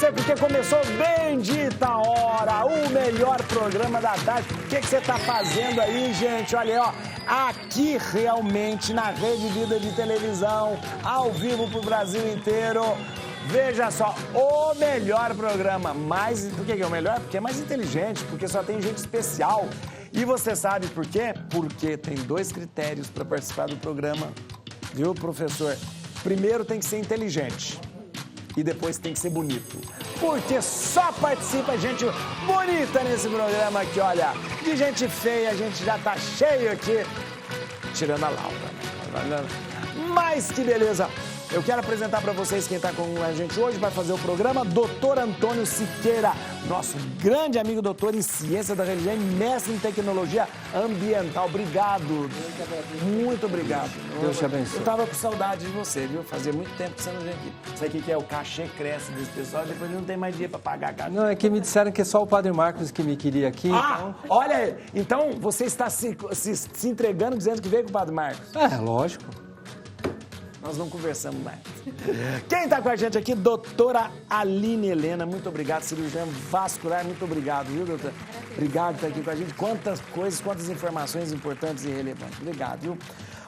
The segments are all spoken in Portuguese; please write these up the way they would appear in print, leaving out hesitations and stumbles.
você, porque começou Bendita Hora, o melhor programa da tarde. O que você está fazendo aí, gente? Olha aí, ó, aqui realmente na Rede Vida de Televisão, ao vivo pro Brasil inteiro. Veja só, o melhor programa. Por que é o melhor? Porque é mais inteligente, porque só tem gente especial. E você sabe por quê? Porque tem 2 critérios para participar do programa, viu, professor? Primeiro tem que ser inteligente e depois tem que ser bonito. Porque só participa gente bonita nesse programa aqui, olha. De gente feia a gente já tá cheio aqui, tirando a Laura. Mas que beleza! Eu quero apresentar para vocês quem está com a gente hoje, vai fazer o programa, Dr. Antônio Siqueira, nosso grande amigo doutor em ciência da religião e mestre em tecnologia ambiental. Obrigado. Muito obrigado. Deus te abençoe. Eu estava com saudade de você, viu? Fazia muito tempo que você não veio aqui. Sabe o que é? O cachê cresce desse pessoal, depois não tem mais dinheiro para pagar a cachê. Não, é que me disseram que é só o Padre Marcos que me queria aqui. Ah, então... olha aí. Então você está se entregando dizendo que veio com o Padre Marcos. É, lógico. Nós não conversamos mais. Quem está com a gente aqui? Doutora Aline Helena, muito obrigado. Cirurgião vascular, muito obrigado, viu, doutora? Obrigado por estar aqui com a gente. Quantas coisas, quantas informações importantes e relevantes. Obrigado, viu?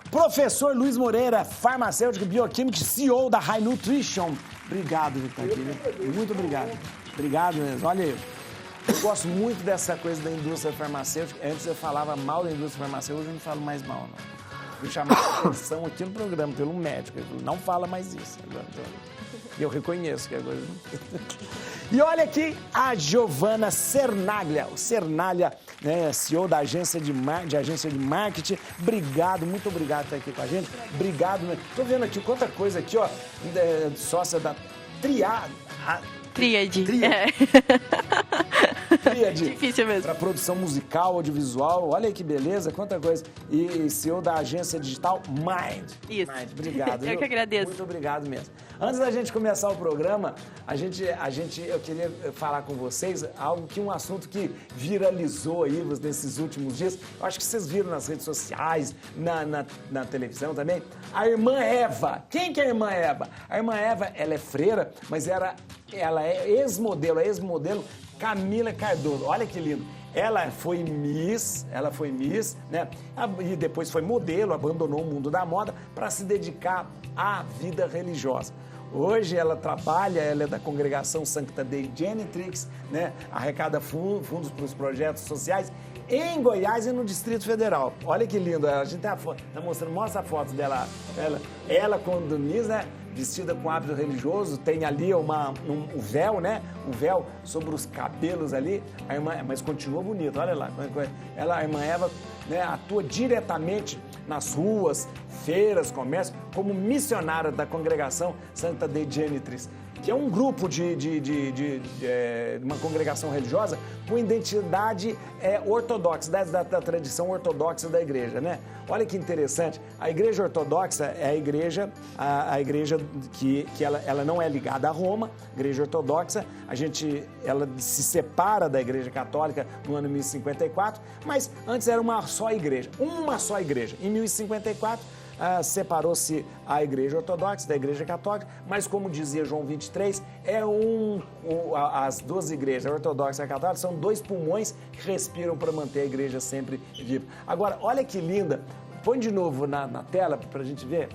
Professor Luiz Moreira, farmacêutico, bioquímico, CEO da High Nutrition. Obrigado por estar aqui, viu? Muito obrigado. Obrigado mesmo. Olha aí. Eu gosto muito dessa coisa da indústria farmacêutica. Antes eu falava mal da indústria farmacêutica, hoje eu não falo mais mal, não. Fui chamar a atenção aqui no programa pelo médico. Ele falou, não fala mais isso. E eu reconheço que é coisa. E olha aqui a Giovana Cernaglia. O Cernaglia, né, CEO da agência de marketing. Obrigado, muito obrigado por estar aqui com a gente. Obrigado. Estou vendo aqui quanta coisa aqui, ó. Sócia da Tríade. Tríade. Difícil mesmo. Para produção musical, audiovisual. Olha aí que beleza, quanta coisa. E CEO da agência digital Mind. Isso. Mind, obrigado. Eu que agradeço. Muito obrigado mesmo. Antes da gente começar o programa, eu queria falar com vocês um assunto que viralizou aí nesses últimos dias. Eu acho que vocês viram nas redes sociais, na televisão também. A irmã Eva. Quem que é a irmã Eva? A irmã Eva, ela é freira, mas ela é ex-modelo Camila Cardoso. Olha que lindo. Ela foi Miss, né? E depois foi modelo, abandonou o mundo da moda para se dedicar à vida religiosa. Hoje ela é da congregação Sancta Dei Genitrix, né? Arrecada fundos para os projetos sociais em Goiás e no Distrito Federal. Olha que lindo, a gente tá mostrando, mostra a foto dela, ela quando Miss, né? Vestida com hábito religioso, tem ali um véu, né? O véu sobre os cabelos ali, mas continua bonita, olha lá. A irmã Eva, né, atua diretamente nas ruas, feiras, comércio, como missionária da congregação Sancta Dei Genitrix, que é um grupo de uma congregação religiosa com identidade ortodoxa, da tradição ortodoxa da igreja, né? Olha que interessante, a igreja ortodoxa é a igreja que ela não é ligada a Roma, igreja ortodoxa, ela se separa da igreja católica no ano 1054, mas antes era uma só igreja. Em 1054, separou-se a igreja ortodoxa da igreja católica, mas como dizia João 23, as 2 igrejas, a ortodoxa e a católica, são 2 pulmões que respiram para manter a igreja sempre viva. Agora, olha que linda, põe de novo na tela para a gente ver.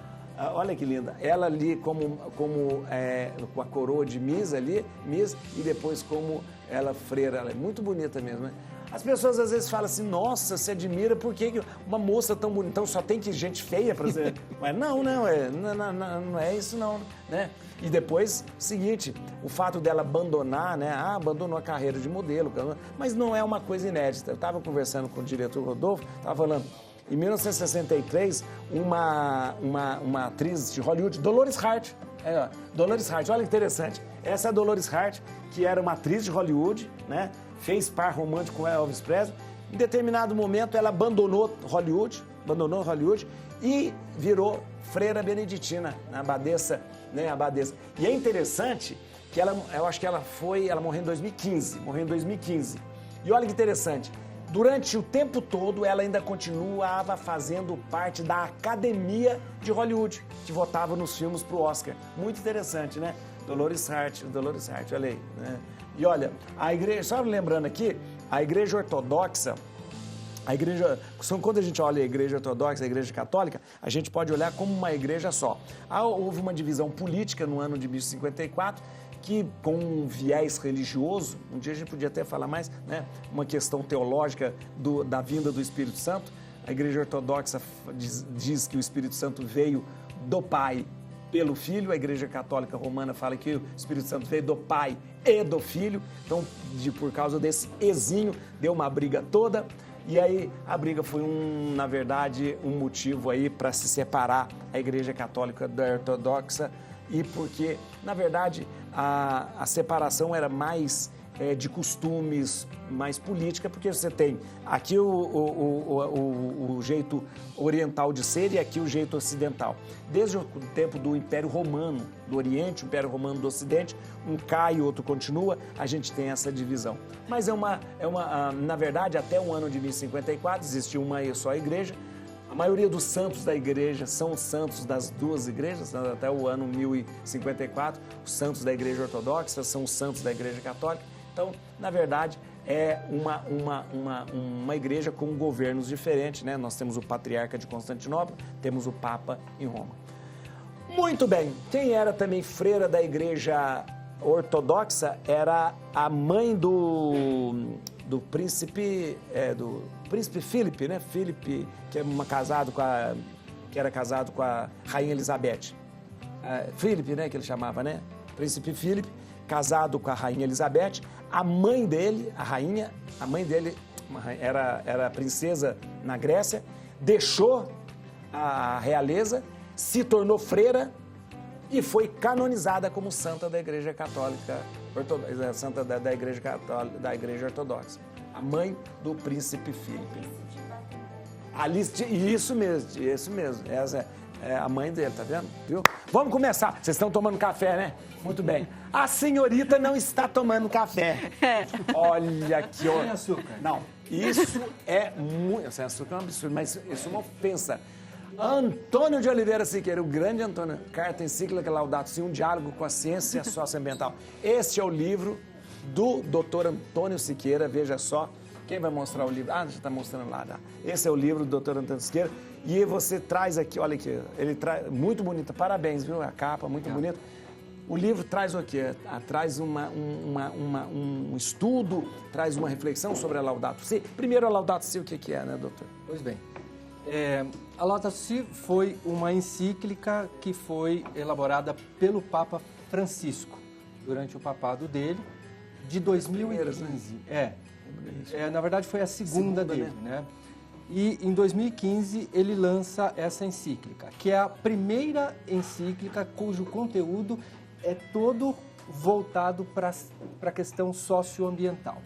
Olha que linda, ela ali com a coroa de Miss e depois como ela freira, ela é muito bonita mesmo, né? As pessoas às vezes falam assim, nossa, se admira, por que uma moça tão bonita, então só tem que gente feia para ser... Mas não é isso não, né? E depois, seguinte, o fato dela abandonar, né? Abandonou a carreira de modelo, mas não é uma coisa inédita. Eu estava conversando com o diretor Rodolfo, estava falando... Em 1963, uma atriz de Hollywood, Dolores Hart, olha que interessante. Essa é a Dolores Hart, que era uma atriz de Hollywood, né? Fez par romântico com Elvis Presley. Em determinado momento, ela abandonou Hollywood e virou freira beneditina, na abadesa, né? E é interessante que eu acho que ela morreu em 2015. E olha que interessante. Durante o tempo todo, ela ainda continuava fazendo parte da Academia de Hollywood, que votava nos filmes para o Oscar. Muito interessante, né? Dolores Hart, olha aí. Né? E olha, a igreja, só lembrando aqui, a igreja ortodoxa, quando a gente olha a igreja ortodoxa, a igreja católica, a gente pode olhar como uma igreja só. Houve uma divisão política no ano de 1054, que com um viés religioso, um dia a gente podia até falar mais, né, uma questão teológica da vinda do Espírito Santo. A igreja ortodoxa diz que o Espírito Santo veio do Pai pelo Filho, a igreja católica romana fala que o Espírito Santo veio do Pai e do Filho, então por causa desse ezinho deu uma briga toda, e aí a briga foi na verdade um motivo aí para se separar a igreja católica da ortodoxa, e porque na verdade a separação era mais de costumes, mais política, porque você tem aqui o jeito oriental de ser e aqui o jeito ocidental. Desde o tempo do Império Romano do Oriente, o Império Romano do Ocidente, um cai e o outro continua, a gente tem essa divisão. Mas na verdade, até o ano de 1054 existiu uma só igreja. A maioria dos santos da igreja são os santos das duas igrejas, até o ano 1054, os santos da igreja ortodoxa são os santos da igreja católica. Então, na verdade, é uma igreja com governos diferentes, né? Nós temos o patriarca de Constantinopla, temos o Papa em Roma. Muito bem, quem era também freira da igreja ortodoxa era a mãe do príncipe Filipe, né? Filipe, que era casado com a rainha Elizabeth. Filipe, né, que ele chamava, né? Príncipe Filipe, casado com a rainha Elizabeth. A mãe dele era princesa na Grécia, deixou a realeza, se tornou freira e foi canonizada como santa da Igreja Católica, santa da Igreja Católica, da Igreja Ortodoxa. A mãe do príncipe Filipe. Isso mesmo. Essa é a mãe dele, tá vendo? Viu? Vamos começar. Vocês estão tomando café, né? Muito bem. A senhorita não está tomando café. Olha aqui, ó. Sem açúcar. Não, isso é muito... Sem açúcar é um absurdo, mas isso é uma ofensa. Antônio de Oliveira Siqueira, o grande Antônio, Carta Encíclica Laudato Si, um diálogo com a ciência socioambiental. Este é o livro do Dr. Antônio Siqueira, veja só. Quem vai mostrar o livro? Já está mostrando lá. Tá? Esse é o livro do Dr. Antônio Siqueira. E você traz aqui, olha aqui, ele traz, muito bonita, parabéns, viu? A capa, muito bonita. O livro traz o quê? Traz um estudo, traz uma reflexão sobre a Laudato Si. Primeiro, a Laudato Si, o que é, né, doutor? Pois bem, a Laudato Si foi uma encíclica que foi elaborada pelo Papa Francisco, durante o papado dele, de 2015. Né? Na verdade, foi a segunda dele, né? E em 2015 ele lança essa encíclica, que é a primeira encíclica cujo conteúdo é todo voltado para a questão socioambiental.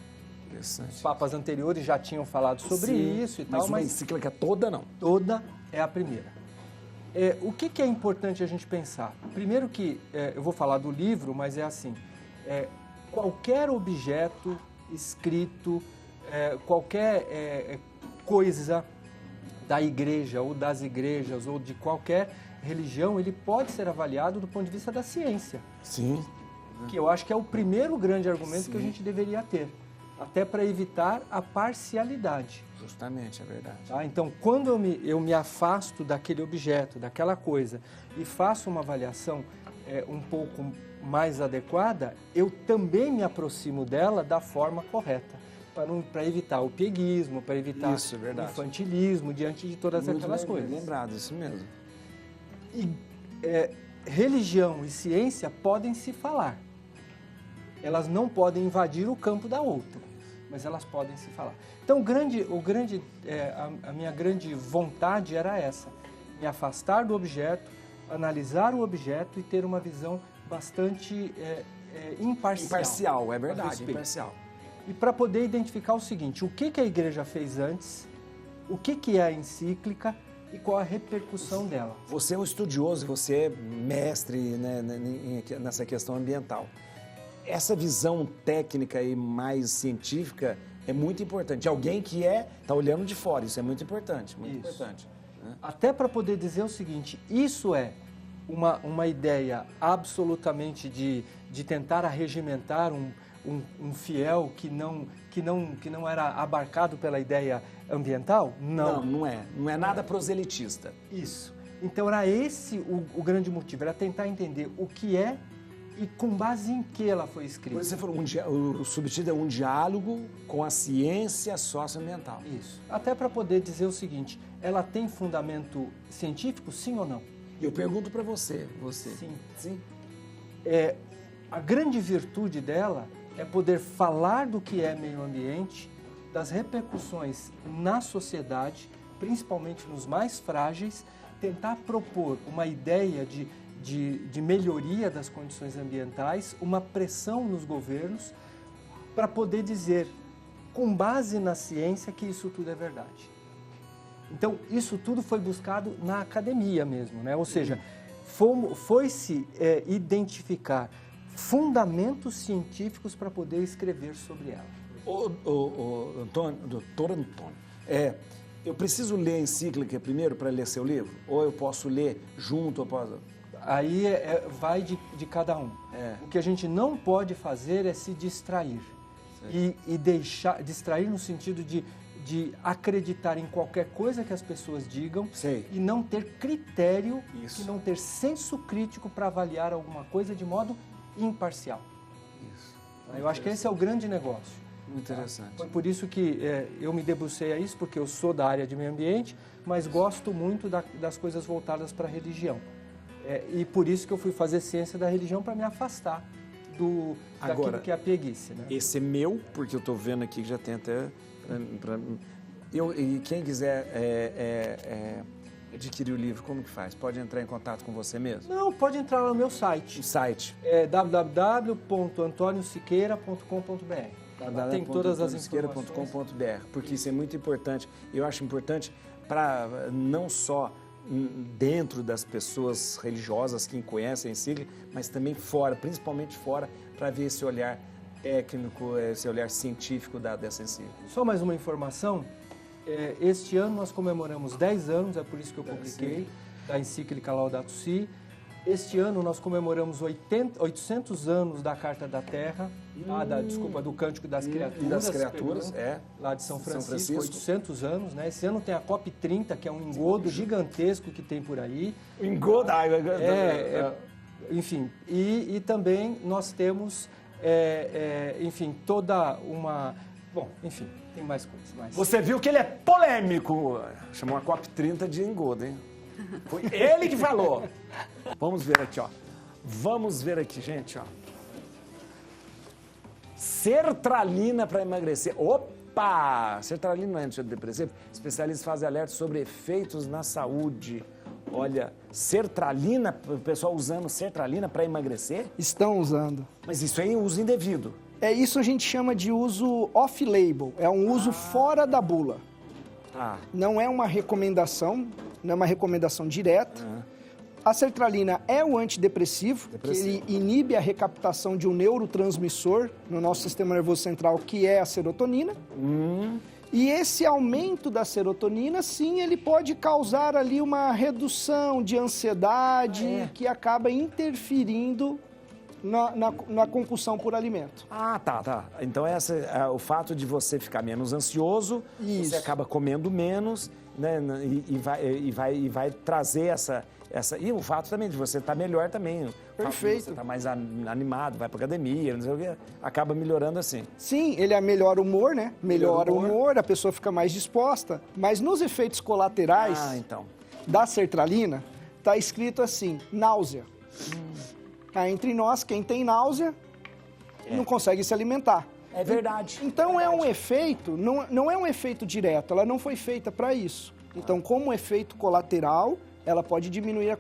Interessante. Os papas anteriores já tinham falado sobre isso e tal, mas a encíclica toda não. Toda é a primeira. O que é importante a gente pensar? Primeiro que, eu vou falar do livro, mas é assim, qualquer objeto escrito, qualquer coisa da igreja ou das igrejas ou de qualquer religião, ele pode ser avaliado do ponto de vista da ciência. Sim. Que eu acho que é o primeiro grande argumento que a gente deveria ter, até para evitar a parcialidade. Justamente, é verdade. Tá? Então, quando eu me afasto daquele objeto, daquela coisa, e faço uma avaliação um pouco mais adequada, eu também me aproximo dela da forma correta, para evitar o pieguismo, para evitar isso, o infantilismo diante de todas aquelas coisas. Lembrado, isso mesmo. E religião e ciência podem se falar. Elas não podem invadir o campo da outra, mas elas podem se falar. Então, a minha grande vontade era essa, me afastar do objeto, analisar o objeto e ter uma visão bastante imparcial. Imparcial, é verdade, imparcial. E para poder identificar o seguinte, o que a igreja fez antes, o que é a encíclica e qual a repercussão dela. Você é um estudioso, você é mestre, né, nessa questão ambiental. Essa visão técnica e mais científica é muito importante. Alguém que está olhando de fora, isso é muito importante, muito importante. Né? Até para poder dizer o seguinte, isso é uma ideia absolutamente de tentar arregimentar um fiel que não era abarcado pela ideia ambiental? Não. Não é. Não é nada proselitista. Isso. Então era esse o grande motivo, era tentar entender o que é e com base em que ela foi escrita. Por isso você falou, o subtítulo é um diálogo com a ciência socioambiental. Isso. Até para poder dizer o seguinte, ela tem fundamento científico, sim ou não? Eu pergunto para você. Sim. Sim. A grande virtude dela é poder falar do que é meio ambiente, das repercussões na sociedade, principalmente nos mais frágeis, tentar propor uma ideia de melhoria das condições ambientais, uma pressão nos governos, para poder dizer, com base na ciência, que isso tudo é verdade. Então, isso tudo foi buscado na academia mesmo, né? Ou seja, foi-se identificar fundamentos científicos para poder escrever sobre ela. Doutor Antônio, eu preciso ler a encíclica primeiro para ler seu livro? Ou eu posso ler junto? Aí vai de cada um. O que a gente não pode fazer é se distrair. E deixar distrair no sentido de acreditar em qualquer coisa que as pessoas digam e não ter critério e não ter senso crítico para avaliar alguma coisa de modo imparcial. Isso. Eu acho que esse é o grande negócio. Muito interessante. Foi por isso que eu me debrucei a isso, porque eu sou da área de meio ambiente, mas gosto muito das coisas voltadas para a religião. E por isso que eu fui fazer ciência da religião, para me afastar daquilo que é a preguiça. Né? Esse é meu, porque eu estou vendo aqui que já tem até... E quem quiser adquirir o livro, como que faz? Pode entrar em contato com você mesmo? Não, pode entrar no meu site. O site? É www.antoniosiqueira.com.br. Tem todas as informações. Porque isso é muito importante. Eu acho importante para não só dentro das pessoas religiosas que conhecem a encíclica, mas também fora, principalmente fora, para ver esse olhar técnico, esse olhar científico dessa encíclica. Só mais uma informação. Este ano nós comemoramos 10 anos, é por isso que eu publiquei, da encíclica Laudato Si. Este ano nós comemoramos 800 anos da Carta da Terra, do Cântico das Criaturas, lá de São Francisco, 800 anos, né? Esse ano tem a COP30, que é um engodo gigantesco que tem por aí. O engodo? Enfim, e também nós temos, enfim, toda uma... Bom, enfim, tem mais coisas. Você viu que ele é polêmico. Chamou a COP30 de engodo, hein? Foi ele que falou. Vamos ver aqui, ó. Vamos ver aqui, gente, ó. Sertralina para emagrecer. Opa! Sertralina não é antidepressivo. Especialistas fazem alerta sobre efeitos na saúde. Olha, sertralina, o pessoal usando sertralina para emagrecer? Estão usando. Mas isso aí é uso indevido. Isso a gente chama de uso off-label. É um uso fora da bula. Não é uma recomendação, não é uma recomendação direta. A sertralina é um antidepressivo, que ele inibe a recaptação de um neurotransmissor no nosso sistema nervoso central, que é a serotonina. E esse aumento da serotonina, sim, ele pode causar ali uma redução de ansiedade que acaba interferindo na compulsão por alimento. Tá. Então o fato de você ficar menos ansioso, você acaba comendo menos, né, e vai trazer essa... E o fato também de você estar melhor também. Perfeito. Você está mais animado, vai para academia, não sei o que, acaba melhorando assim. Sim, ele melhora o humor, né? Melhora o humor, a pessoa fica mais disposta. Mas nos efeitos colaterais da sertralina, está escrito assim, náusea. Entre nós, quem tem náusea não consegue se alimentar. É verdade. Então é um efeito, não é um efeito direto, ela não foi feita para isso. Então, como efeito colateral, ela pode diminuir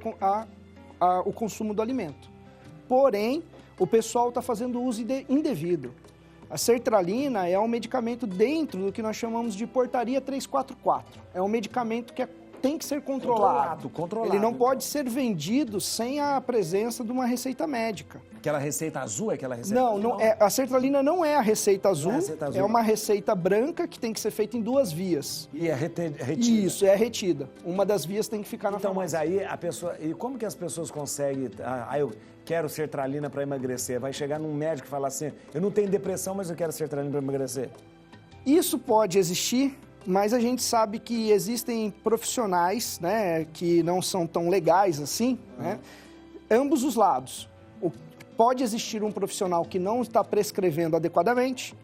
o consumo do alimento. Porém, o pessoal está fazendo uso indevido. A sertralina é um medicamento dentro do que nós chamamos de portaria 344. É um medicamento que é tem que ser controlado. Controlado. Ele não pode ser vendido sem a presença de uma receita médica. Aquela receita azul é aquela receita Não, azul? não é, a sertralina não é a receita azul, azul. É uma receita branca que tem que ser feita em 2 vias. E é retida. Isso, é retida. Uma das vias tem que ficar na Então, farmácia. mas aí a pessoa... E como que as pessoas conseguem... eu quero sertralina para emagrecer. Vai chegar num médico e falar assim, eu não tenho depressão, mas eu quero sertralina para emagrecer. Isso pode existir, mas a gente sabe que existem profissionais, né, que não são tão legais assim, né? Ambos os lados. Pode existir um profissional que não está prescrevendo adequadamente,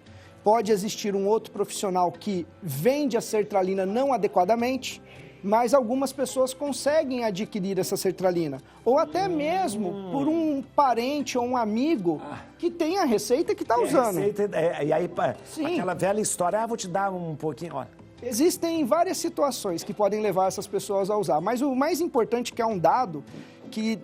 pode existir um outro profissional que vende a sertralina não adequadamente, mas algumas pessoas conseguem adquirir essa sertralina. Ou até mesmo por um parente ou um amigo que tem a receita que está usando. E aí, Sim. aquela velha história, vou te dar um pouquinho... Ó. Existem várias situações que podem levar essas pessoas a usar, mas o mais importante que é um dado, que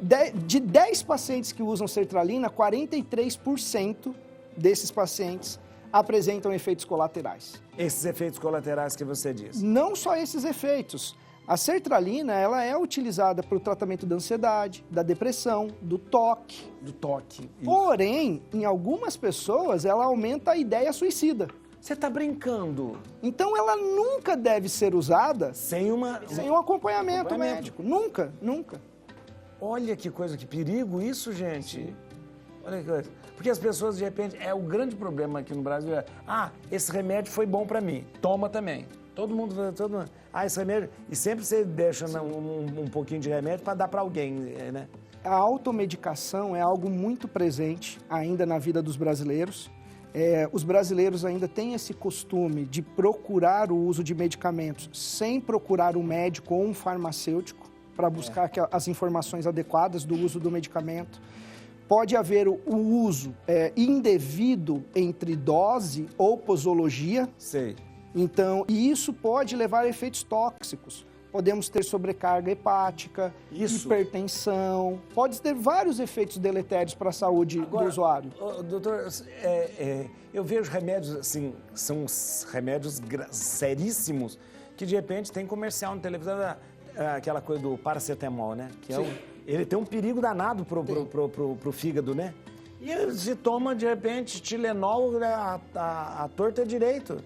de 10 pacientes que usam sertralina, 43% desses pacientes apresentam efeitos colaterais. Esses efeitos colaterais que você diz. Não só esses efeitos. A sertralina, ela é utilizada para o tratamento da ansiedade, da depressão, do toque. Do toque. Porém, em algumas pessoas, ela aumenta a ideia suicida. Você está brincando. Então, ela nunca deve ser usada sem um acompanhamento médico. Nunca, nunca. Olha que coisa, que perigo isso, gente. Olha que coisa. Porque as pessoas, de repente, o grande problema aqui no Brasil esse remédio foi bom para mim, toma também. Todo mundo, esse remédio... E sempre você deixa um pouquinho de remédio para dar para alguém, né? A automedicação é algo muito presente ainda na vida dos brasileiros. Os brasileiros ainda têm esse costume de procurar o uso de medicamentos sem procurar um médico ou um farmacêutico para buscar as informações adequadas do uso do medicamento. Pode haver o uso indevido entre dose ou posologia. Sei. Então, e isso pode levar a efeitos tóxicos. Podemos ter sobrecarga hepática, hipertensão, pode ter vários efeitos deletérios para a saúde do usuário. Doutor, eu vejo remédios, assim, são remédios seríssimos, que de repente tem comercial na televisão, aquela coisa do paracetamol, né? Que ele tem um perigo danado pro fígado, né? E se toma, de repente, Tilenol, a torta é direito,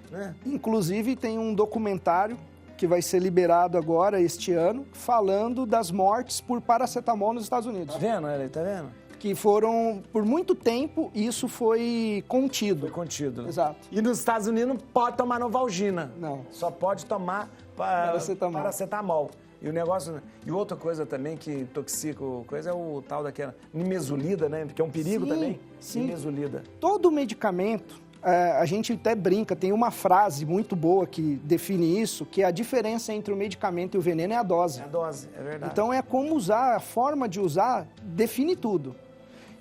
né? Inclusive, tem um documentário que vai ser liberado agora, este ano, falando das mortes por paracetamol nos Estados Unidos. Tá vendo, ele? Tá vendo? Que foram, por muito tempo, isso foi contido. Foi contido. Exato. E nos Estados Unidos não pode tomar Novalgina. Não. Só pode tomar paracetamol. E o negócio... E outra coisa também que intoxica coisa é o tal daquela nimesulida, né? Que é um perigo também. Sim. Nimesulida. Todo medicamento... a gente até brinca, tem uma frase muito boa que define isso, que a diferença entre o medicamento e o veneno é a dose. É a dose, é verdade. Então, é como usar, a forma de usar define tudo.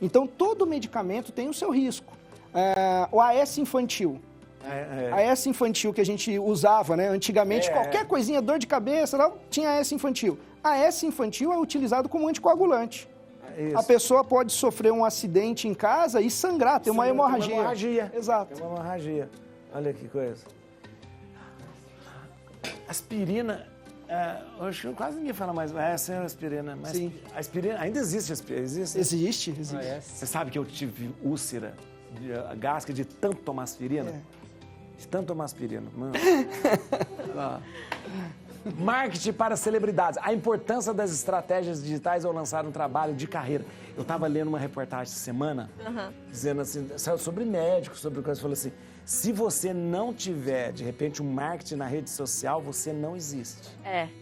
Então, todo medicamento tem o seu risco. O AS infantil. AS infantil que a gente usava, né? Antigamente, qualquer coisinha, dor de cabeça, tinha AS infantil. AS infantil é utilizado como anticoagulante. Isso. A pessoa pode sofrer um acidente em casa e sangrar, ter uma hemorragia. Tem uma hemorragia. Exato. Tem uma hemorragia. Olha que coisa. Aspirina, acho que quase ninguém fala mais. Essa é a aspirina. Mas sim. A aspirina, ainda existe aspirina? Existe. Você sabe que eu tive úlcera gástrica de tanto tomar aspirina? De tanto tomar aspirina. Mano. Marketing para celebridades. A importância das estratégias digitais ao lançar um trabalho de carreira. Eu estava lendo uma reportagem essa semana, dizendo assim, sobre médicos, sobre coisas, falou assim, se você não tiver, de repente, um marketing na rede social, você não existe.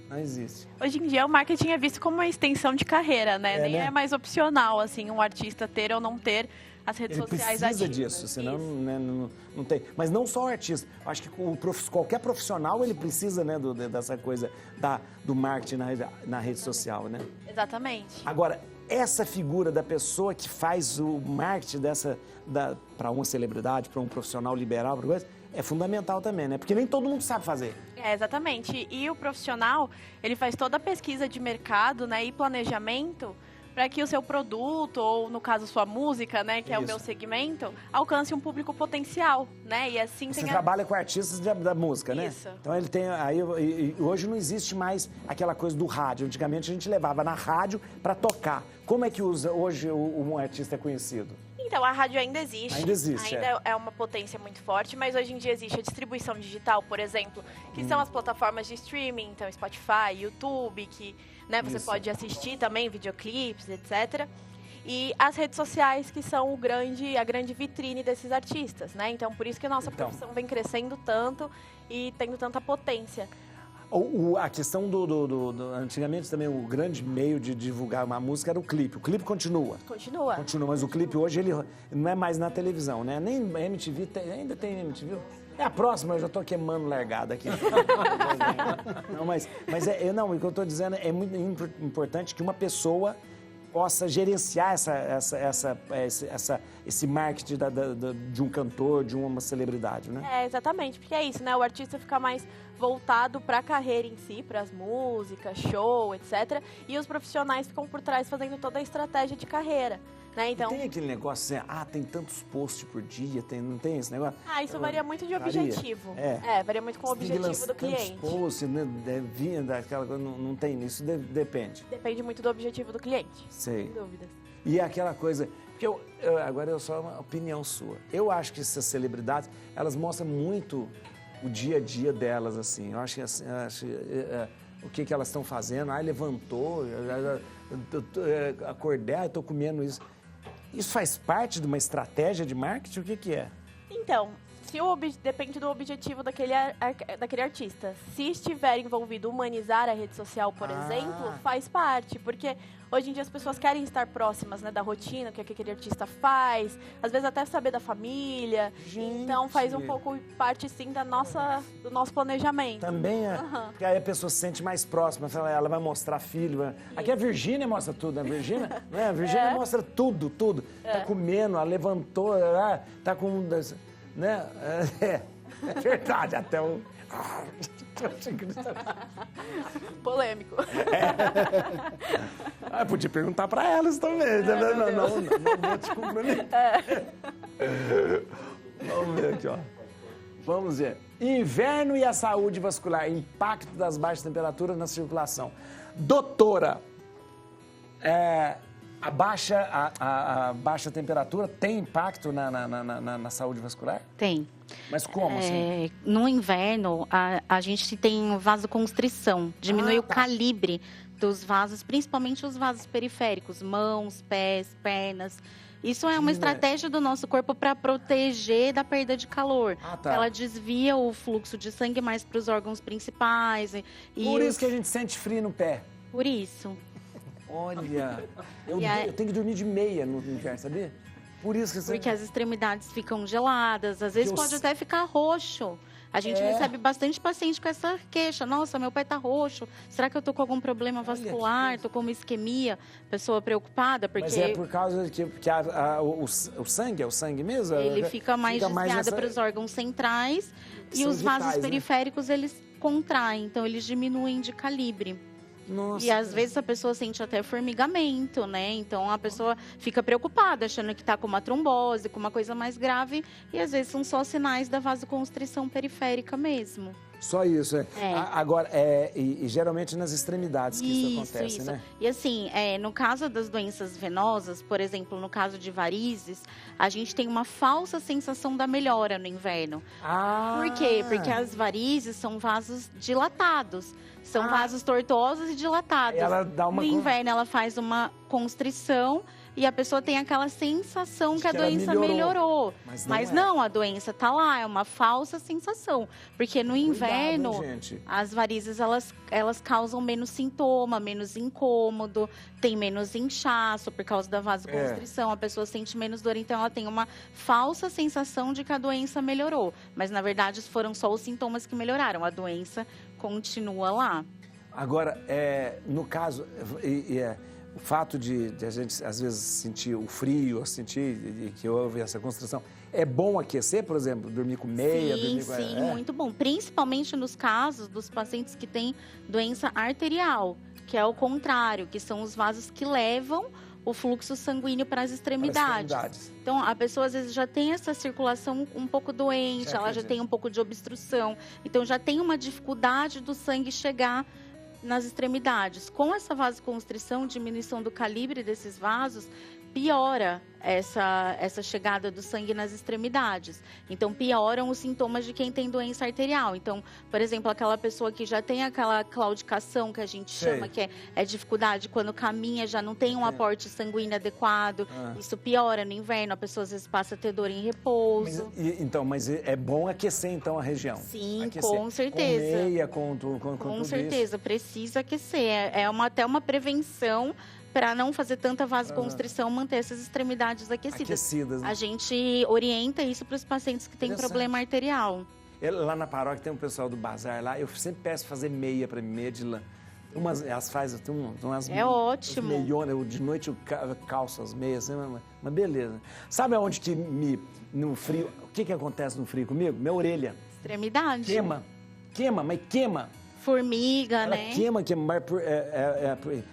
Não existe. Hoje em dia, o marketing é visto como uma extensão de carreira, né? Nem é mais opcional, assim, um artista ter ou não ter as redes sociais ativas. Ele precisa disso, senão não tem. Mas não só o artista. Acho que qualquer profissional, ele precisa, né, dessa coisa do marketing na rede social, né? Exatamente. Agora, essa figura da pessoa que faz o marketing para uma celebridade, para um profissional liberal, é fundamental também, né? Porque nem todo mundo sabe fazer. Exatamente. E o profissional, ele faz toda a pesquisa de mercado, né, e planejamento para que o seu produto, ou no caso sua música, né, que é o meu segmento, alcance um público potencial, né? E assim Você trabalha com artistas da música, né? Isso. Então ele tem. Hoje não existe mais aquela coisa do rádio. Antigamente a gente levava na rádio para tocar. Como é que hoje um artista é conhecido? Então, a rádio ainda existe. Ainda existe, Ainda é uma potência muito forte, mas hoje em dia existe a distribuição digital, por exemplo, que são as plataformas de streaming, então Spotify, YouTube, que, né, você pode assistir também videoclipes, etc. E as redes sociais, que são a grande vitrine desses artistas, né? Então, por isso que a nossa profissão vem crescendo tanto e tendo tanta potência. A questão antigamente também o grande meio de divulgar uma música era o clipe. O clipe continua. Continua, mas o clipe hoje ele não é mais na televisão, né? Nem MTV, ainda tem MTV. É a próxima, eu já tô queimando largada aqui. Não, mas o que eu tô dizendo é muito importante que uma pessoa possa gerenciar esse marketing de um cantor, de uma celebridade, né? É, exatamente, porque é isso, né? O artista fica mais voltado para a carreira em si, para as músicas, show, etc. E os profissionais ficam por trás fazendo toda a estratégia de carreira, né? Então, tem aquele negócio assim, tem tantos posts por dia, não tem esse negócio? Isso varia muito de objetivo. Varia muito com o objetivo do cliente. Posts, né? Aquela coisa, não tem, isso depende. Depende muito do objetivo do cliente. Sei. Sem dúvidas. E aquela coisa, porque agora é só uma opinião sua. Eu acho que essas celebridades, elas mostram muito o dia a dia delas, assim. Eu acho que o que elas estão fazendo. Levantou, acordei, estou comendo isso. Isso faz parte de uma estratégia de marketing? O que é? Então, depende do objetivo daquele artista. Se estiver envolvido humanizar a rede social, por exemplo, faz parte. Porque hoje em dia as pessoas querem estar próximas, né, da rotina, o que aquele artista faz. Às vezes até saber da família. Gente. Então faz um pouco parte, sim, do nosso planejamento. Também é. Porque aí a pessoa se sente mais próxima. Ela vai mostrar filho. Aqui a Virgínia mostra tudo, né? A Virgínia mostra tudo. Tá comendo, ela levantou, tá com... Né? É verdade, até o... Polêmico. Podia perguntar para elas também. Não vou te comprometer. Vamos ver aqui, ó. Vamos ver. Inverno e a saúde vascular. Impacto das baixas temperaturas na circulação. Doutora, a baixa temperatura tem impacto na saúde vascular? Tem. Mas como assim? No inverno, a gente tem vasoconstrição, diminui o calibre dos vasos, principalmente os vasos periféricos, mãos, pés, pernas. Isso é uma estratégia do nosso corpo para proteger da perda de calor. Ela desvia o fluxo de sangue mais para os órgãos principais. Por isso que a gente sente frio no pé. Por isso. Olha, eu tenho que dormir de meia no inverno, sabia? Por isso que Porque as extremidades ficam geladas, às vezes pode até ficar roxo. A gente recebe bastante paciente com essa queixa. Nossa, meu pé tá roxo. Será que eu tô com algum problema vascular? Tô com uma isquemia? Pessoa preocupada, porque... Mas é por causa que o sangue, é o sangue mesmo? Ele fica mais desviado para os órgãos centrais e os vasos periféricos, eles contraem. Então, eles diminuem de calibre. Nossa. E às vezes a pessoa sente até formigamento, né? Então a pessoa fica preocupada, achando que está com uma trombose, com uma coisa mais grave. E às vezes são só sinais da vasoconstrição periférica mesmo. Só isso, Agora, e geralmente nas extremidades que isso acontece, né? E assim, no caso das doenças venosas, por exemplo, no caso de varizes, a gente tem uma falsa sensação da melhora no inverno. Por quê? Porque as varizes são vasos dilatados. São vasos tortuosos e dilatados. No inverno, ela faz uma constrição e a pessoa tem aquela sensação que a doença melhorou. Mas não, a doença está lá, é uma falsa sensação. Porque no inverno, as varizes, elas causam menos sintoma, menos incômodo, tem menos inchaço por causa da vasoconstrição, a pessoa sente menos dor, então ela tem uma falsa sensação de que a doença melhorou. Mas, na verdade, foram só os sintomas que melhoraram, a doença continua lá. Agora, no caso, o fato de a gente, às vezes, sentir o frio, sentir que houve essa constrição, é bom aquecer, por exemplo, dormir com meia? Sim, muito bom. Principalmente nos casos dos pacientes que têm doença arterial, que é o contrário, que são os vasos que levam o fluxo sanguíneo para as extremidades. Então, a pessoa às vezes já tem essa circulação um pouco doente, ela já tem um pouco de obstrução, então já tem uma dificuldade do sangue chegar nas extremidades. Com essa vasoconstrição, diminuição do calibre desses vasos, piora essa chegada do sangue nas extremidades. Então, pioram os sintomas de quem tem doença arterial. Então, por exemplo, aquela pessoa que já tem aquela claudicação, que a gente chama, que é dificuldade, quando caminha, já não tem um aporte sanguíneo adequado. Isso piora no inverno, a pessoa às vezes passa a ter dor em repouso. Mas é bom aquecer, então, a região? Sim, aquecer. Com certeza. Com meia, com tudo certeza, isso. Precisa aquecer. Até uma prevenção para não fazer tanta vasoconstrição, manter essas extremidades aquecidas. Né? A gente orienta isso para os pacientes que têm problema arterial. Lá na paróquia tem um pessoal do bazar lá, eu sempre peço fazer meia para mim, meia de lã. Elas fazem umas ótimo. Meiona, de noite eu calço as meias, mas beleza. Sabe aonde que no frio, o que acontece no frio comigo? Minha orelha. Extremidade. Queima. Formiga, ela né? Queima,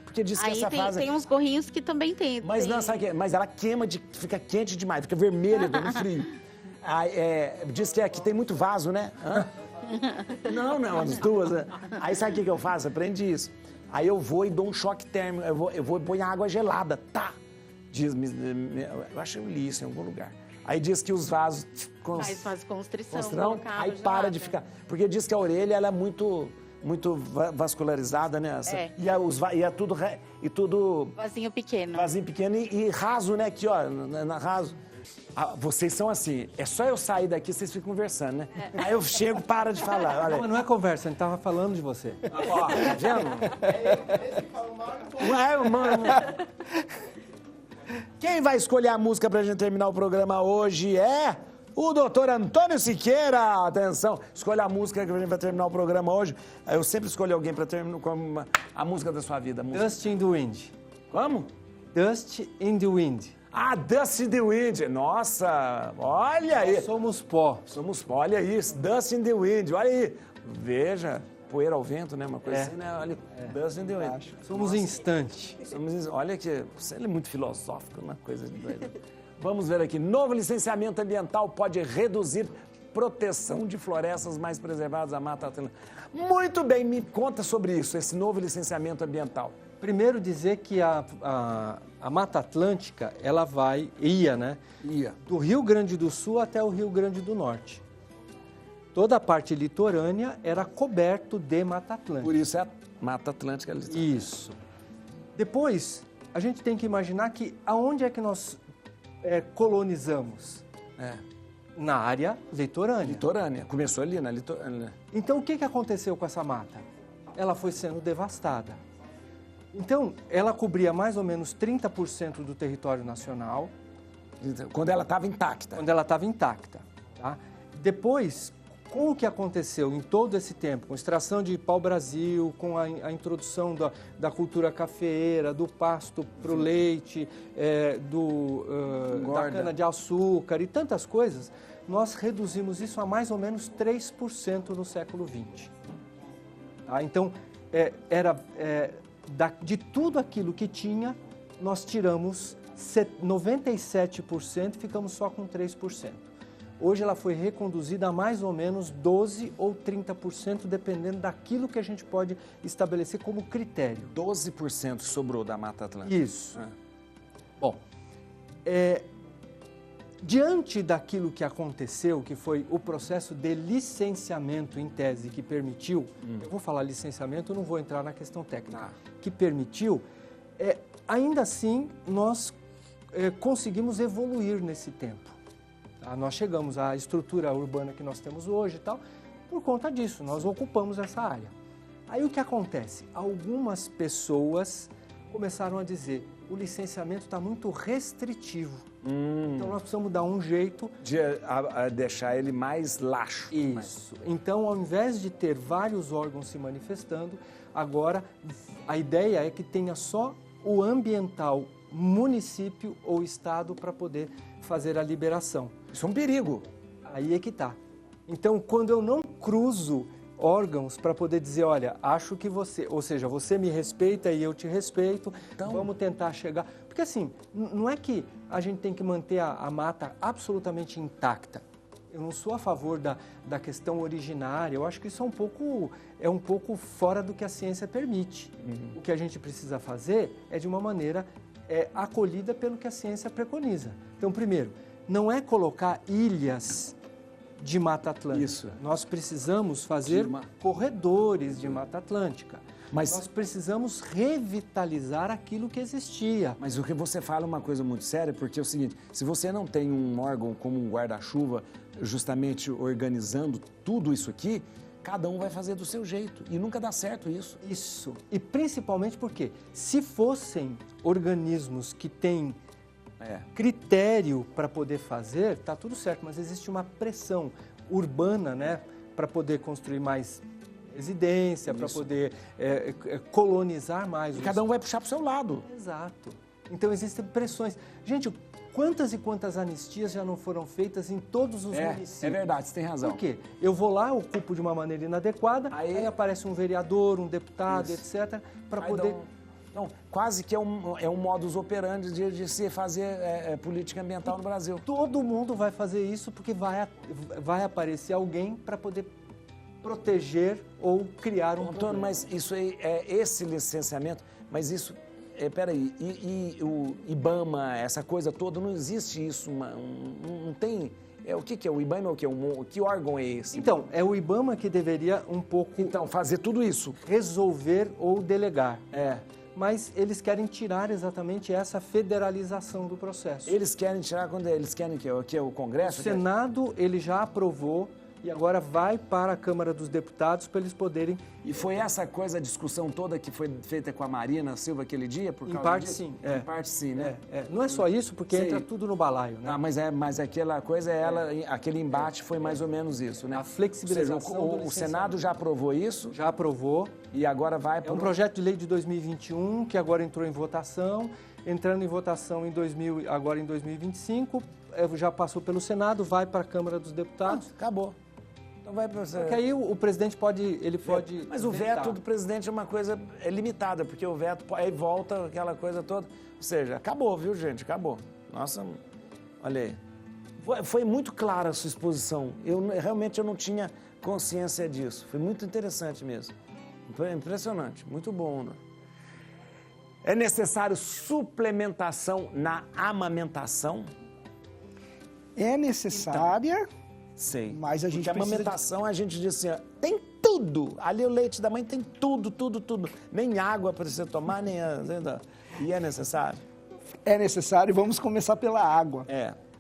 porque diz que essa fase... tem uns gorrinhos que também tem. Mas não, sabe que? Mas ela queima, fica quente demais, fica vermelha no frio. Diz que aqui tem muito vaso, né? Não, as duas. Né? Aí sabe o que eu faço? Aprendi isso. Aí eu vou e dou um choque térmico, eu vou e ponho água gelada, tá? Eu acho que eu li isso em algum lugar. Aí diz que os vasos... Faz vasoconstrição. Aí para de ficar... Porque diz que a orelha ela é muito vascularizada, né? E é tudo... Vasinho pequeno. Vasinho pequeno e raso, né? Aqui, ó, raso. Vocês são assim, é só eu sair daqui, vocês ficam conversando, né? Aí eu chego, para de falar. Olha. Não é conversa, a gente tava falando de você. Ó, tá vendo? Quem vai escolher a música pra gente terminar o programa hoje é... o doutor Antônio Siqueira, atenção, escolha a música que a gente vai terminar o programa hoje. Eu sempre escolho alguém para terminar com a música da sua vida. Dust in the Wind. Como? Dust in the Wind. Dust in the Wind. Nossa, olha aí. Somos pó. Olha isso, Dust in the Wind, olha aí. Veja, poeira ao vento, né? Uma coisa assim, né? Olha, Dust in the Wind. Somos instante. Olha que, você é muito filosófico, uma coisa de doido. Vamos ver aqui. Novo licenciamento ambiental pode reduzir proteção de florestas mais preservadas da Mata Atlântica. Muito bem, me conta sobre isso, esse novo licenciamento ambiental. Primeiro dizer que a Mata Atlântica, ela ia do Rio Grande do Sul até o Rio Grande do Norte. Toda a parte litorânea era coberto de Mata Atlântica. Por isso é a Mata Atlântica litorânea. Isso. Depois, a gente tem que imaginar que aonde é que nós colonizamos? Na área litorânea. Litorânea, começou ali na litorânea. Então, o que aconteceu com essa mata? Ela foi sendo devastada. Então, ela cobria mais ou menos 30% do território nacional. Quando ela estava intacta. Tá? Depois, com o que aconteceu em todo esse tempo, com extração de pau-brasil, com a introdução da cultura cafeeira, do pasto para o leite, da cana-de-açúcar e tantas coisas, nós reduzimos isso a mais ou menos 3% no século XX. Tá? Então, de tudo aquilo que tinha, nós tiramos 97% e ficamos só com 3%. Hoje ela foi reconduzida a mais ou menos 12% ou 30%, dependendo daquilo que a gente pode estabelecer como critério. 12% sobrou da Mata Atlântica. Isso. Bom, diante daquilo que aconteceu, que foi o processo de licenciamento em tese que permitiu, eu vou falar licenciamento, eu não vou entrar na questão técnica, que permitiu, ainda assim nós conseguimos evoluir nesse tempo. Nós chegamos à estrutura urbana que nós temos hoje e tal, por conta disso, nós ocupamos essa área. Aí o que acontece? Algumas pessoas começaram a dizer, o licenciamento está muito restritivo, então nós precisamos dar um jeito... De deixar ele mais laxo. Isso. Então, ao invés de ter vários órgãos se manifestando, agora a ideia é que tenha só o ambiental, município ou estado para poder fazer a liberação. Isso é um perigo. Aí é que está. Então, quando eu não cruzo órgãos para poder dizer, olha, acho que você, ou seja, você me respeita e eu te respeito, então vamos tentar chegar... Porque assim, não é que a gente tem que manter a mata absolutamente intacta. Eu não sou a favor da questão originária, eu acho que isso é um pouco fora do que a ciência permite. O que a gente precisa fazer é de uma maneira acolhida pelo que a ciência preconiza. Então, primeiro, não é colocar ilhas de Mata Atlântica. Isso. Nós precisamos fazer corredores de Mata Atlântica. Mas nós precisamos revitalizar aquilo que existia. Mas o que você fala é uma coisa muito séria, porque é o seguinte, se você não tem um órgão como um guarda-chuva justamente organizando tudo isso aqui, cada um vai fazer do seu jeito e nunca dá certo isso. Isso. E principalmente porque se fossem organismos que têm critério para poder fazer, tá tudo certo, mas existe uma pressão urbana, né, para poder construir mais residência, para poder colonizar mais. Cada um vai puxar para o seu lado. Exato. Então existem pressões. Gente, quantas e quantas anistias já não foram feitas em todos os municípios? É verdade, você tem razão. Por quê? Eu vou lá, ocupo de uma maneira inadequada, aí aparece um vereador, um deputado, etc., para poder... Então, quase que é um modus operandi de se fazer política ambiental no Brasil. Todo mundo vai fazer isso porque vai aparecer alguém para poder proteger ou criar um Antônio, mas isso aí esse licenciamento, mas isso, peraí, e o IBAMA, essa coisa toda, não existe isso, não tem... O que é o IBAMA? O que órgão é esse? Então, é o IBAMA que deveria um pouco... Então, fazer tudo isso. Resolver ou delegar. Mas eles querem tirar exatamente essa federalização do processo. Eles querem tirar quando eles querem que é o Congresso? O Senado, ele já aprovou e agora vai para a Câmara dos Deputados para eles poderem... E foi essa coisa, a discussão toda que foi feita com a Marina Silva aquele dia? Por causa em parte, disso? sim. Em parte, sim, né? Não é só isso, porque entra tudo no balaio, né? Mas aquela coisa, aquele embate foi mais ou menos isso, né? A flexibilização. Ou seja, o Senado já aprovou isso? Já aprovou. E agora vai... É um projeto de lei de 2021 que agora entrou em votação. Entrando em votação agora em 2025, já passou pelo Senado, vai para a Câmara dos Deputados. Acabou. Então vai para você. Porque aí o presidente pode... Mas o veto do presidente é uma coisa limitada, porque o veto aí volta aquela coisa toda. Ou seja, acabou, viu, gente? Acabou. Nossa, olha aí. Foi muito clara a sua exposição. Realmente eu não tinha consciência disso. Foi muito interessante mesmo. Impressionante. Muito bom, né? É necessário suplementação na amamentação? É necessária... Sei. Mas a gente porque a amamentação, a gente diz assim, ó, tem tudo. Ali o leite da mãe tem tudo. Nem água para você tomar, nem... E é necessário? É necessário e vamos começar pela água.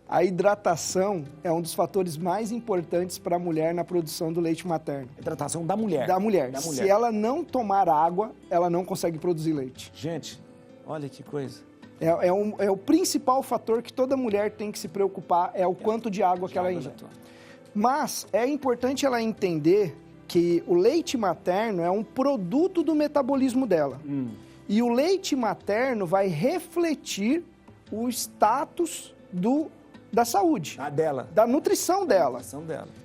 A hidratação é um dos fatores mais importantes para a mulher na produção do leite materno. Hidratação da mulher? Da mulher. Se ela não tomar água, ela não consegue produzir leite. Gente, olha que coisa. É o principal fator que toda mulher tem que se preocupar, é o quanto de água que ela ingere. Mas é importante ela entender que o leite materno é um produto do metabolismo dela. E o leite materno vai refletir o status da saúde. Dela. Da nutrição dela.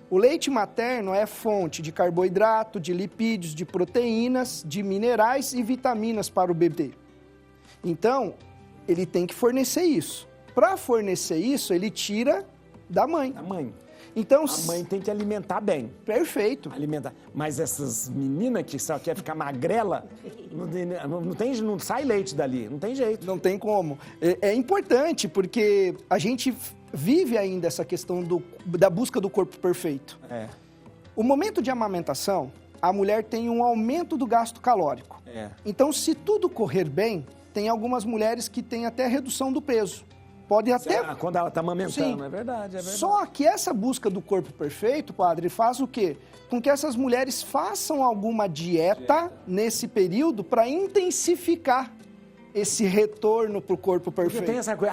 O leite materno é fonte de carboidrato, de lipídios, de proteínas, de minerais e vitaminas para o bebê. Então, ele tem que fornecer isso. Para fornecer isso, ele tira da mãe. Da mãe. Então, a mãe tem que alimentar bem. Perfeito. Alimentar. Mas essas meninas que só querem ficar magrela, não sai leite dali, não tem jeito. Não tem como. É importante porque a gente vive ainda essa questão da busca do corpo perfeito. O momento de amamentação, a mulher tem um aumento do gasto calórico. Então, se tudo correr bem, tem algumas mulheres que têm até redução do peso. Pode até... Quando ela está amamentando, Sim. É verdade. Só que essa busca do corpo perfeito, padre, faz o quê? Com que essas mulheres façam alguma dieta nesse período para intensificar esse retorno para o corpo perfeito. Porque tem essa coisa,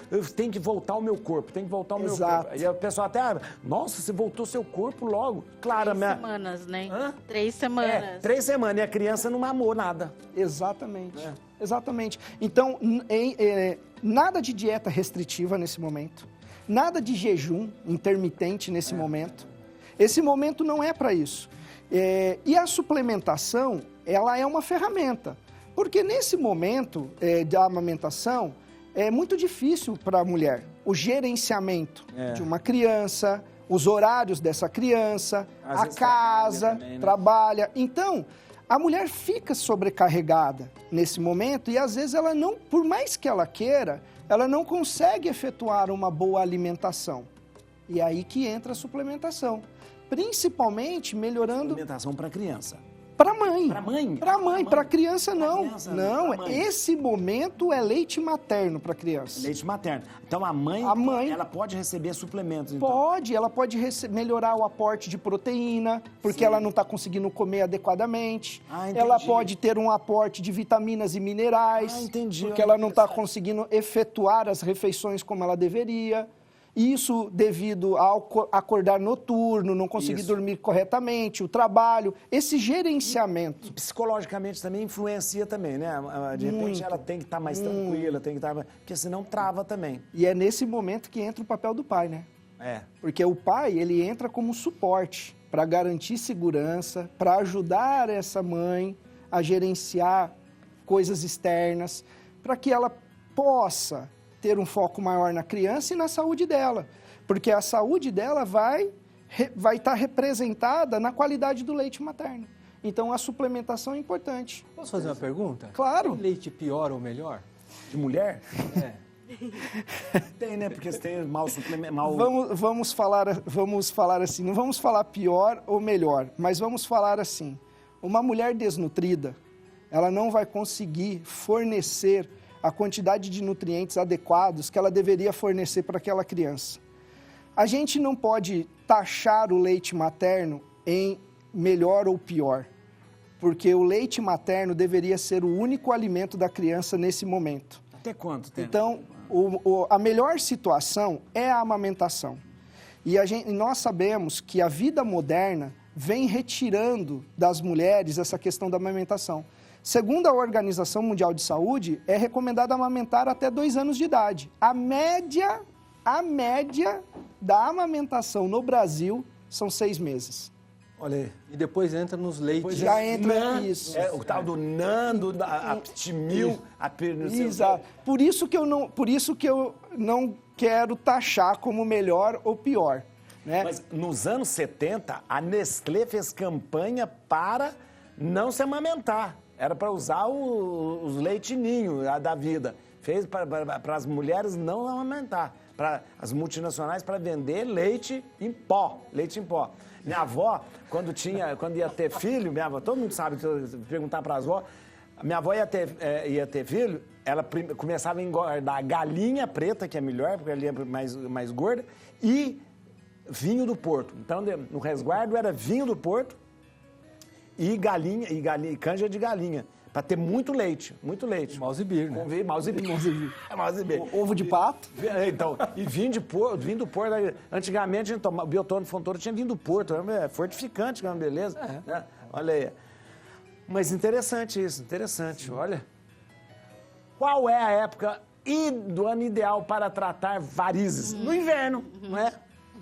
eu tenho que voltar ao meu corpo, meu corpo. E o pessoal até, nossa, você voltou seu corpo logo. Claro, 3 semanas, né? Hã? 3 semanas. 3 semanas, e a criança não mamou nada. Exatamente. Exatamente. Então, nada de dieta restritiva nesse momento, nada de jejum intermitente nesse momento. Esse momento não é para isso. E a suplementação, ela é uma ferramenta. Porque nesse momento da amamentação, é muito difícil para a mulher o gerenciamento de uma criança, os horários dessa criança, a casa, também, né? Trabalha. Então, a mulher fica sobrecarregada nesse momento e às vezes ela não, por mais que ela queira, ela não consegue efetuar uma boa alimentação. E aí que entra a suplementação. Principalmente melhorando... Suplementação para criança. Para mãe. Para mãe? Para mãe, para criança não. Não, pra esse momento é leite materno para criança. Leite materno. Então a mãe, ela pode receber suplementos, então? Pode, ela pode melhorar o aporte de proteína, porque ela não está conseguindo comer adequadamente. Ela pode ter um aporte de vitaminas e minerais, porque ela não está conseguindo efetuar as refeições como ela deveria. Isso devido ao acordar noturno, não conseguir dormir corretamente, o trabalho, esse gerenciamento. E psicologicamente também influencia também, né? De repente ela tem que estar mais tranquila, tem que estar... Porque senão trava também. E é nesse momento que entra o papel do pai, né? Porque o pai, ele entra como suporte para garantir segurança, para ajudar essa mãe a gerenciar coisas externas, para que ela possa ter um foco maior na criança e na saúde dela. Porque a saúde dela vai estar representada na qualidade do leite materno. Então, a suplementação é importante. Posso fazer uma pergunta? Claro. Tem leite pior ou melhor? De mulher? Tem, né? Porque você tem mau suplemento... Vamos falar assim, não vamos falar pior ou melhor, mas vamos falar assim. Uma mulher desnutrida, ela não vai conseguir fornecer a quantidade de nutrientes adequados que ela deveria fornecer para aquela criança. A gente não pode taxar o leite materno em melhor ou pior, porque o leite materno deveria ser o único alimento da criança nesse momento. Até quanto tempo? Então, a melhor situação é a amamentação. E nós sabemos que a vida moderna vem retirando das mulheres essa questão da amamentação. Segundo a Organização Mundial de Saúde, é recomendado amamentar até 2 anos de idade. A média da amamentação no Brasil são 6 meses. Olha aí. E depois entra nos leites. Já entra isso. O tal do Nando, a Aptimil, Exato. Por isso que eu não quero taxar como melhor ou pior. Né? Mas nos anos 70, a Nestlé fez campanha para não se amamentar. Era para usar os leitinhos da vida. Fez para as mulheres não amamentar. Para as multinacionais para vender leite em pó. Leite em pó. Minha avó, quando ia ter filho, minha avó, todo mundo sabe, perguntar para as avós, minha avó ia ter filho, ela começava a engordar galinha preta, que é melhor, porque ela é mais gorda, e vinho do Porto. Então, no resguardo era vinho do Porto, e canja de galinha, para ter muito leite. Mouse beer, né? Mouse beer. Ovo de pato. Então, e vinho do Porto. Antigamente, a gente tomava, Biotônico Fontoura tinha vinho do Porto, é fortificante, que é uma beleza. Né? Olha aí. Mas interessante isso, olha. Qual é a época do ano ideal para tratar varizes? No inverno, não é?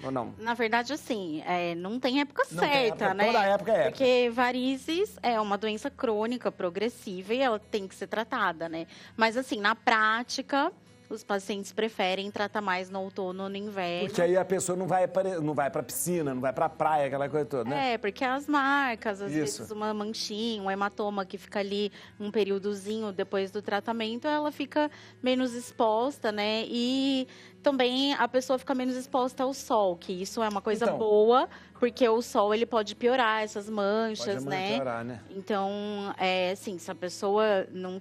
Ou não? Na verdade, assim, não tem época certa, né? Toda época é. Porque varizes é uma doença crônica, progressiva e ela tem que ser tratada, né? Mas, assim, na prática, os pacientes preferem tratar mais no outono ou no inverno. Porque aí a pessoa não vai para piscina, não vai para praia, aquela coisa toda, né? Porque as marcas, às vezes uma manchinha, um hematoma que fica ali um períodozinho depois do tratamento, ela fica menos exposta, né? E também a pessoa fica menos exposta ao sol, que isso é uma coisa boa, porque o sol ele pode piorar essas manchas, né? Piorar, né? Então, assim, se a pessoa não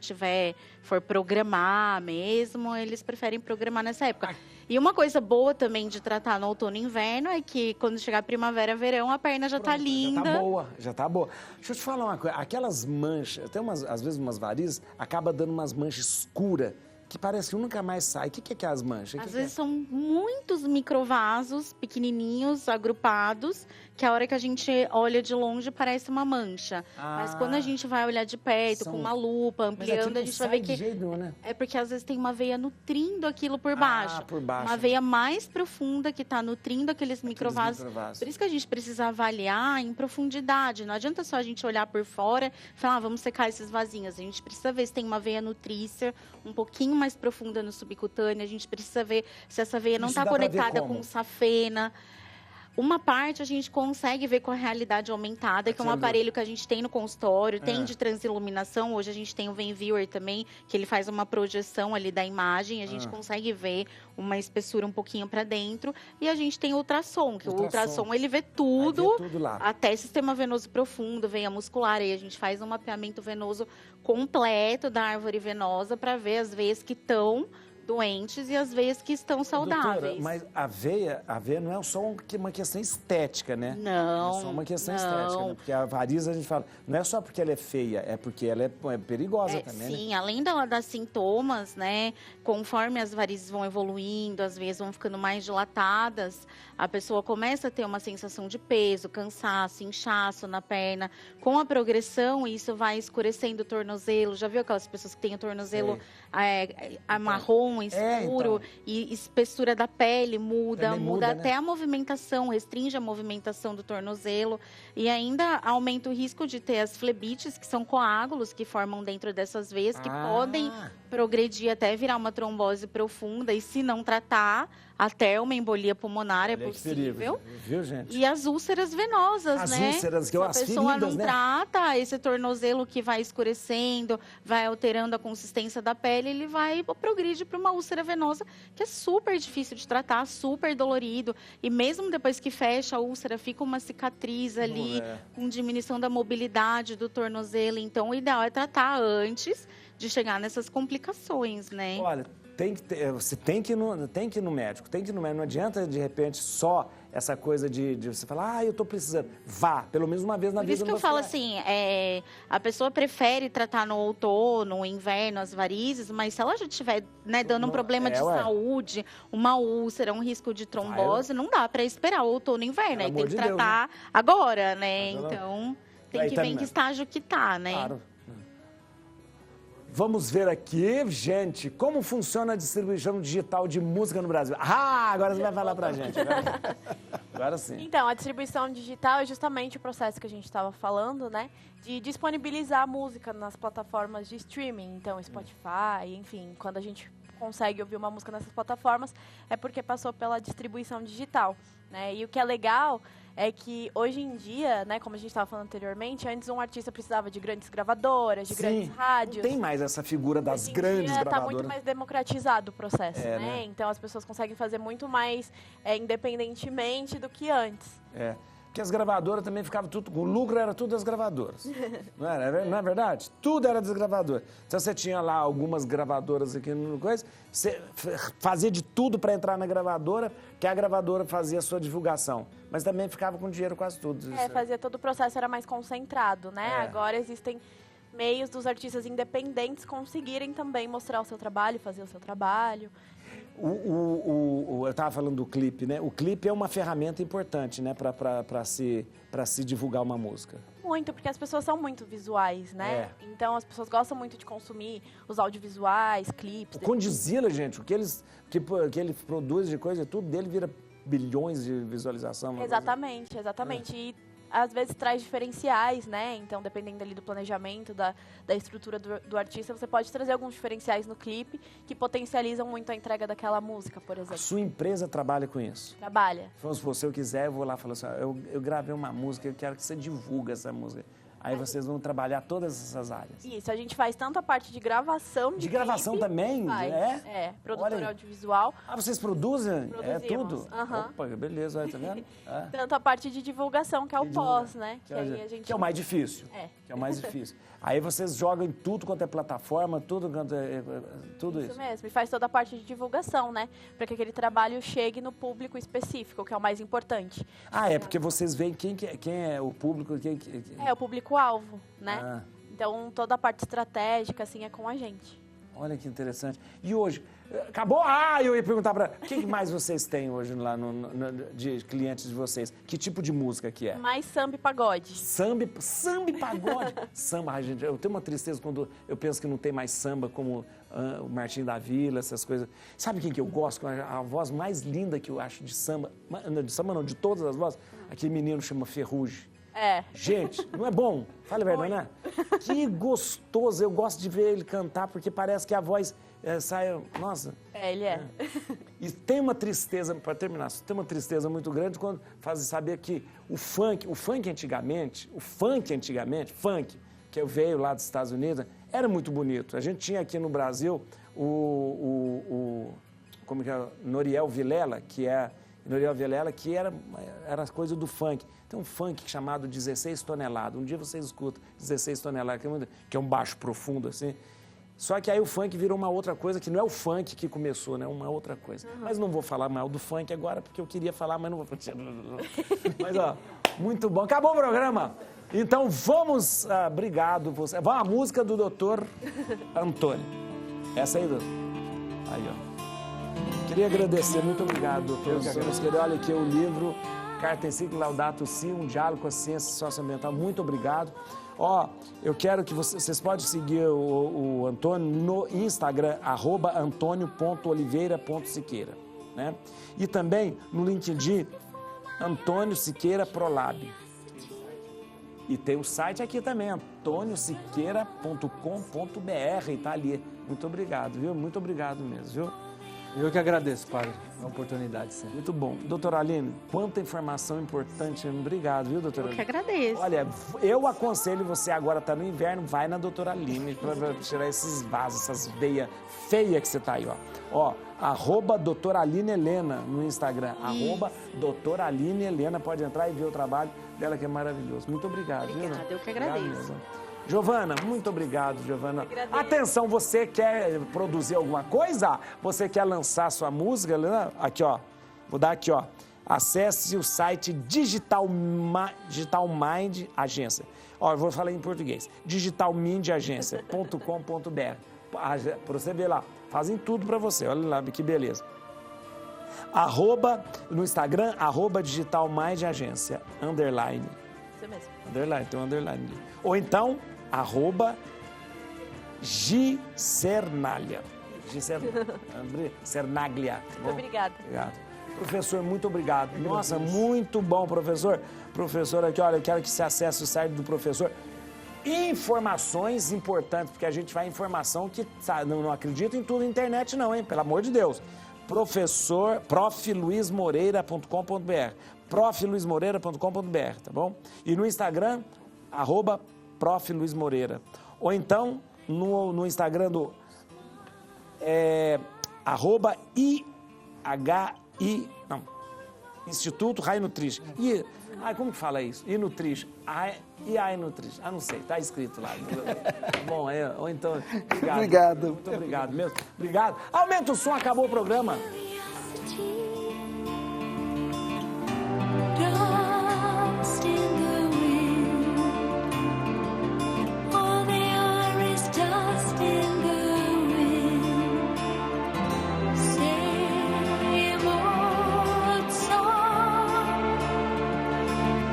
for programar mesmo, eles preferem programar nessa época. E uma coisa boa também de tratar no outono e inverno é que quando chegar primavera, verão, a perna já tá linda. Já tá boa. Deixa eu te falar uma coisa, aquelas manchas, às vezes umas varizes, acaba dando umas manchas escuras, que parece que nunca mais sai. O que é aquelas manchas? Às vezes são muitos microvasos pequenininhos, agrupados, que a hora que a gente olha de longe parece uma mancha. Mas quando a gente vai olhar de perto, com uma lupa, ampliando, a gente vai ver que é porque às vezes tem uma veia nutrindo aquilo por baixo. Uma veia mais profunda que está nutrindo aqueles microvasos. Por isso que a gente precisa avaliar em profundidade. Não adianta só a gente olhar por fora e falar, vamos secar esses vasinhos. A gente precisa ver se tem uma veia nutrícia um pouquinho mais profunda no subcutâneo. A gente precisa ver se essa veia não está conectada com safena. Uma parte a gente consegue ver com a realidade aumentada, que é um aparelho que a gente tem no consultório, tem de transiluminação. Hoje a gente tem o VenViewer também, que ele faz uma projeção ali da imagem. A gente consegue ver uma espessura um pouquinho para dentro. E a gente tem o ultrassom, que o ultrassom ele vê tudo até sistema venoso profundo, veia muscular. Aí a gente faz um mapeamento venoso completo da árvore venosa para ver as veias que estão doentes e as veias que estão saudáveis. Doutora, mas a veia não é só uma questão estética, né? Não. Não é só uma questão estética, né? Porque a variz, a gente fala, não é só porque ela é feia, é porque ela é perigosa também, sim, né? Além dela dar sintomas, né? Conforme as varizes vão evoluindo, as veias vão ficando mais dilatadas, a pessoa começa a ter uma sensação de peso, cansaço, inchaço na perna. Com a progressão, isso vai escurecendo o tornozelo. Já viu aquelas pessoas que têm o tornozelo marrom, escuro, e espessura da pele muda até a movimentação, restringe a movimentação do tornozelo e ainda aumenta o risco de ter as flebites, que são coágulos que formam dentro dessas veias, que podem progredir até virar uma trombose profunda e, se não tratar, até uma embolia pulmonar é possível. Viu, gente? E as úlceras venosas, as né? Úlceras, que se a pessoa feridas, não trata esse tornozelo que vai escurecendo, vai alterando a consistência da pele, ele vai progredir para uma úlcera venosa, que é super difícil de tratar, super dolorido. E mesmo depois que fecha a úlcera, fica uma cicatriz ali, com diminuição da mobilidade do tornozelo. Então, o ideal é tratar antes de chegar nessas complicações, né? Olha, você tem que ir no médico, não adianta, de repente, só essa coisa de você falar, eu tô precisando. Vá, pelo menos uma vez na vida. Por isso que eu falo assim, a pessoa prefere tratar no outono, no inverno, as varizes, mas se ela já estiver dando um problema de saúde, uma úlcera, um risco de trombose, não dá para esperar o outono e inverno, aí tem que tratar agora, né? Então, tem que ver em que estágio que tá, né? Claro. Vamos ver aqui, gente, como funciona a distribuição digital de música no Brasil. Agora você vai falar pra gente. Agora sim. Então, a distribuição digital é justamente o processo que a gente estava falando, né? De disponibilizar a música nas plataformas de streaming. Então, Spotify, enfim, quando a gente consegue ouvir uma música nessas plataformas, é porque passou pela distribuição digital, né? E o que é legal é que hoje em dia, né, como a gente estava falando anteriormente, antes um artista precisava de grandes gravadoras, de grandes rádios. Não tem mais essa figura das grandes gravadoras. Está muito mais democratizado o processo, né? Então as pessoas conseguem fazer muito mais independentemente do que antes. Porque as gravadoras também ficavam tudo... O lucro era tudo das gravadoras. Não é verdade? Tudo era das gravadoras. Então você tinha lá algumas gravadoras aqui no coisa, você fazia de tudo para entrar na gravadora, que a gravadora fazia a sua divulgação. Mas também ficava com dinheiro quase tudo. Fazia todo o processo, era mais concentrado, né? Agora existem meios dos artistas independentes conseguirem também mostrar o seu trabalho, fazer o seu trabalho. Eu estava falando do clipe, né? O clipe é uma ferramenta importante, né? Para se divulgar uma música. Muito, porque as pessoas são muito visuais, né? Então as pessoas gostam muito de consumir os audiovisuais, clipes. O Condzilla, gente, o que ele produz de coisa, tudo dele vira bilhões de visualização. Exatamente. E às vezes traz diferenciais, né? Então, dependendo ali do planejamento, da estrutura do artista, você pode trazer alguns diferenciais no clipe que potencializam muito a entrega daquela música, por exemplo. A sua empresa trabalha com isso? Trabalha. Se eu quiser, eu vou lá e falo assim, eu gravei uma música, eu quero que você divulgue essa música. Aí vocês vão trabalhar todas essas áreas. Isso, a gente faz tanto a parte de gravação de gravação clipe, também? Produtora audiovisual. Vocês produzem? Produzimos. Tudo? Opa, beleza, tá vendo? Tanto a parte de divulgação, que é o pós, né? Que é o mais difícil. Que é o mais difícil. Aí vocês jogam em tudo quanto é plataforma, tudo isso. Isso mesmo, e faz toda a parte de divulgação, né? Para que aquele trabalho chegue no público específico, que é o mais importante. Porque vocês veem quem é o público. É o público-alvo, né? Então, toda a parte estratégica, assim, é com a gente. Olha que interessante. E hoje, acabou? Eu ia perguntar para... O que mais vocês têm hoje lá de clientes de vocês? Que tipo de música que é? Mais samba e pagode. Samba e pagode? Samba, gente, eu tenho uma tristeza quando eu penso que não tem mais samba como o Martinho da Vila, essas coisas. Sabe quem que eu gosto? A voz mais linda que eu acho de samba, de todas as vozes, aquele menino chama Ferrugem. Gente, não é bom? Fala a verdade, né? Que gostoso. Eu gosto de ver ele cantar, porque parece que a voz sai... Nossa. Ele é. E tem uma tristeza, para terminar, tem uma tristeza muito grande quando fazem saber que o funk antigamente, que veio lá dos Estados Unidos, era muito bonito. A gente tinha aqui no Brasil como que é? Noriel Vilela, que era coisa do funk. Tem um funk chamado 16 toneladas. Um dia vocês escutam 16 toneladas, que é um baixo profundo, assim. Só que aí o funk virou uma outra coisa, que não é o funk que começou, né? Uma outra coisa. Mas não vou falar mal do funk agora, porque eu queria falar, mas não vou... Mas, muito bom. Acabou o programa. Então, vamos... obrigado. Vamos à música do Dr. Antônio. Essa aí, doutor. Aí, Queria agradecer. Muito obrigado, doutor. Olha aqui o livro... Carta Encíclica Laudato Si, um diálogo com a ciência socioambiental. Muito obrigado. Eu quero que vocês podem seguir o Antônio no Instagram, @antônio.oliveira.siqueira, né? E também no LinkedIn, Antônio Siqueira Prolab. E tem o site aqui também, antoniosiqueira.com.br, tá ali. Muito obrigado, viu? Muito obrigado mesmo, viu? Eu que agradeço, padre, a oportunidade sempre. Muito bom. Doutora Aline, quanta informação importante. Obrigado, viu, doutora Aline? Eu que agradeço. Olha, eu aconselho você agora, tá no inverno, vai na doutora Aline para tirar esses vasos, essas veias feias que você tá aí, @doutora Aline Helena no Instagram. @doutora Aline Helena, pode entrar e ver o trabalho dela que é maravilhoso. Muito obrigado. Obrigada, eu que agradeço. Giovana, muito obrigado, Giovana. Atenção, você quer produzir alguma coisa? Você quer lançar sua música? Aqui, vou dar aqui, Acesse o site Digital Mind Agência. Eu vou falar em português. digitalmindagência.com.br. Para você ver lá, fazem tudo para você. Olha lá, que beleza. No Instagram, @digitalmindagência, _. Isso mesmo. Underline, tem um underline ali. Ou então, @Gisernaglia. Cernaglia. Muito obrigada. Obrigado. Professor, muito obrigado. Nossa, muito bom, professor. Professor, aqui, olha, eu quero que você acesse o site do professor. Informações importantes, porque a gente vai informação que não acredita em tudo na internet não, hein? Pelo amor de Deus. profluizmoreira.com.br profluizmoreira.com.br, tá bom? E no Instagram, @profluizmoreira. Ou então, no Instagram do Instituto Rai Nutrition. Como que fala isso? Nutrition. Nutrition. Não sei, tá escrito lá. Bom, ou então, obrigado. Muito obrigado mesmo. Obrigado. Aumenta o som, acabou o programa.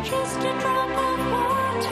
Just to try